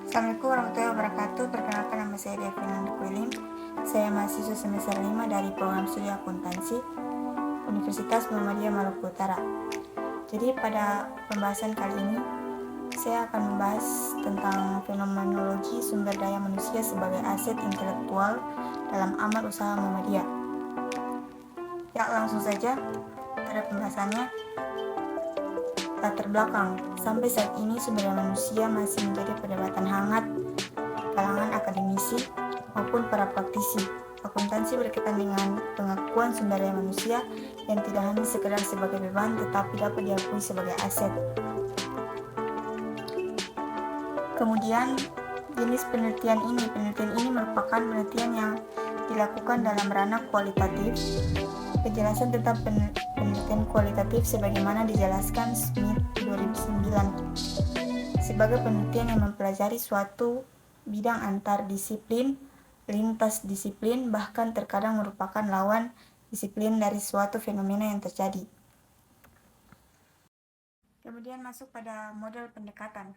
Assalamualaikum warahmatullahi wabarakatuh. Perkenalkan, nama saya Devi Nandukuilim. Saya mahasiswa semester 5 dari program studi akuntansi Universitas Muhammadiyah Maluku Utara. Jadi pada pembahasan kali ini saya akan membahas tentang fenomenologi sumber daya manusia sebagai aset intelektual dalam amal usaha Muhammadiyah. Ya, langsung saja pada pembahasannya. Latar belakang, sampai saat ini sumber daya manusia masih menjadi perdebatan hangat kalangan akademisi maupun para praktisi. Akuntansi berkaitan dengan pengakuan sumber daya manusia yang tidak hanya sekedar sebagai beban tetapi dapat diakui sebagai aset. Kemudian jenis penelitian ini merupakan penelitian yang dilakukan dalam ranah kualitatif. Penjelasan tentang penelitian kualitatif sebagaimana dijelaskan Smith 2009 sebagai penelitian yang mempelajari suatu bidang antar disiplin, lintas disiplin, bahkan terkadang merupakan lawan disiplin dari suatu fenomena yang terjadi. Kemudian masuk pada model pendekatan.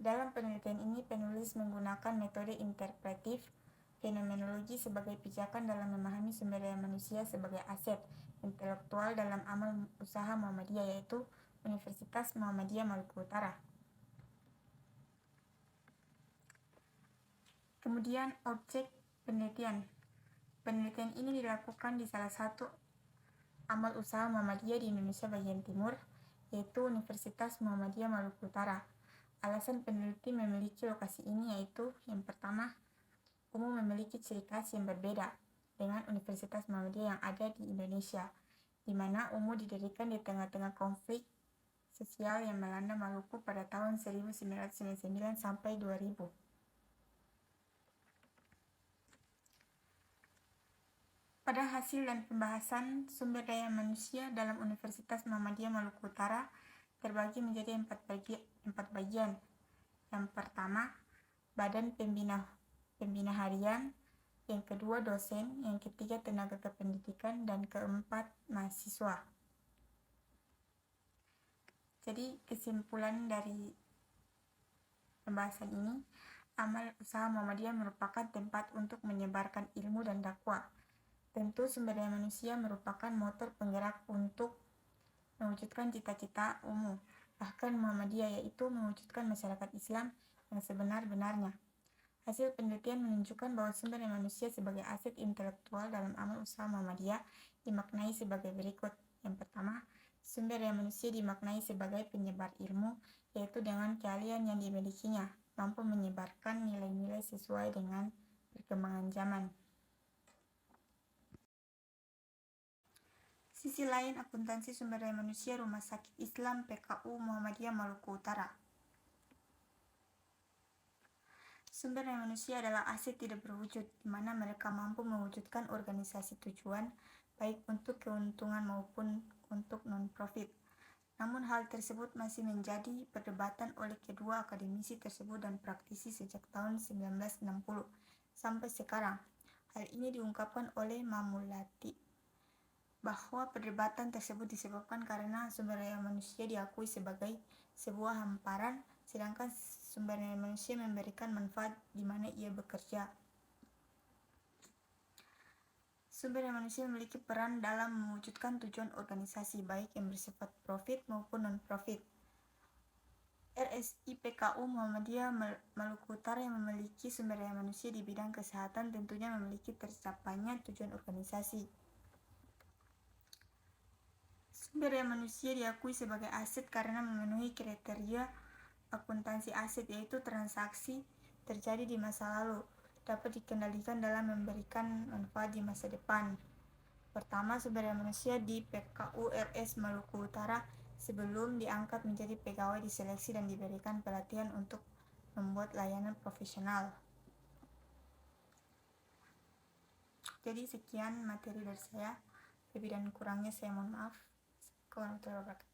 Dalam penelitian ini, penulis menggunakan metode interpretif fenomenologi sebagai pijakan dalam memahami sumber daya manusia sebagai aset intelektual dalam amal usaha Muhammadiyah, yaitu Universitas Muhammadiyah Maluku Utara. Kemudian objek penelitian. Penelitian ini dilakukan di salah satu amal usaha Muhammadiyah di Indonesia bagian timur, yaitu Universitas Muhammadiyah Maluku Utara. Alasan peneliti memiliki lokasi ini yaitu yang pertama, UMU memiliki ciri khas yang berbeda dengan Universitas Muhammadiyah yang ada di Indonesia, di mana UMU didirikan di tengah-tengah konflik sosial yang melanda Maluku pada tahun 1999 sampai 2000. Pada hasil dan pembahasan sumber daya manusia dalam Universitas Muhammadiyah Maluku Utara terbagi menjadi empat bagian. Yang pertama, badan pembina harian, yang kedua dosen, yang ketiga tenaga kependidikan, dan keempat mahasiswa. Jadi kesimpulan dari pembahasan ini, amal usaha Muhammadiyah merupakan tempat untuk menyebarkan ilmu dan dakwah. Tentu sumber daya manusia merupakan motor penggerak untuk mewujudkan cita-cita umum, bahkan Muhammadiyah, yaitu mewujudkan masyarakat Islam yang sebenar-benarnya. Hasil penelitian menunjukkan bahwa sumber daya manusia sebagai aset intelektual dalam amal usaha Muhammadiyah dimaknai sebagai berikut. Yang pertama, sumber daya manusia dimaknai sebagai penyebar ilmu, yaitu dengan keahlian yang dimilikinya, mampu menyebarkan nilai-nilai sesuai dengan perkembangan zaman. Sisi lain, akuntansi sumber daya manusia Rumah Sakit Islam PKU Muhammadiyah Maluku Utara. Sumber daya manusia adalah aset tidak berwujud, di mana mereka mampu mewujudkan organisasi tujuan, baik untuk keuntungan maupun untuk non-profit. Namun hal tersebut masih menjadi perdebatan oleh kedua akademisi tersebut dan praktisi sejak tahun 1960 sampai sekarang. Hal ini diungkapkan oleh Mamulati bahwa perdebatan tersebut disebabkan karena sumber daya manusia diakui sebagai sebuah hamparan, sedangkan sumber daya manusia memberikan manfaat di mana ia bekerja. Sumber daya manusia memiliki peran dalam mewujudkan tujuan organisasi, baik yang bersifat profit maupun non-profit. RSI PKU Muhammadiyah Maluku Utara yang memiliki sumber daya manusia di bidang kesehatan tentunya memiliki tercapainya tujuan organisasi. Sumber daya manusia diakui sebagai aset karena memenuhi kriteria akuntansi aset, yaitu transaksi terjadi di masa lalu, dapat dikendalikan dalam memberikan manfaat di masa depan. Pertama, sumber daya manusia di PKU RS Maluku Utara sebelum diangkat menjadi pegawai diseleksi dan diberikan pelatihan untuk membuat layanan profesional. Jadi sekian materi dari saya, lebih dan kurangnya saya mohon maaf. Warahmatullahi wabarakatuh.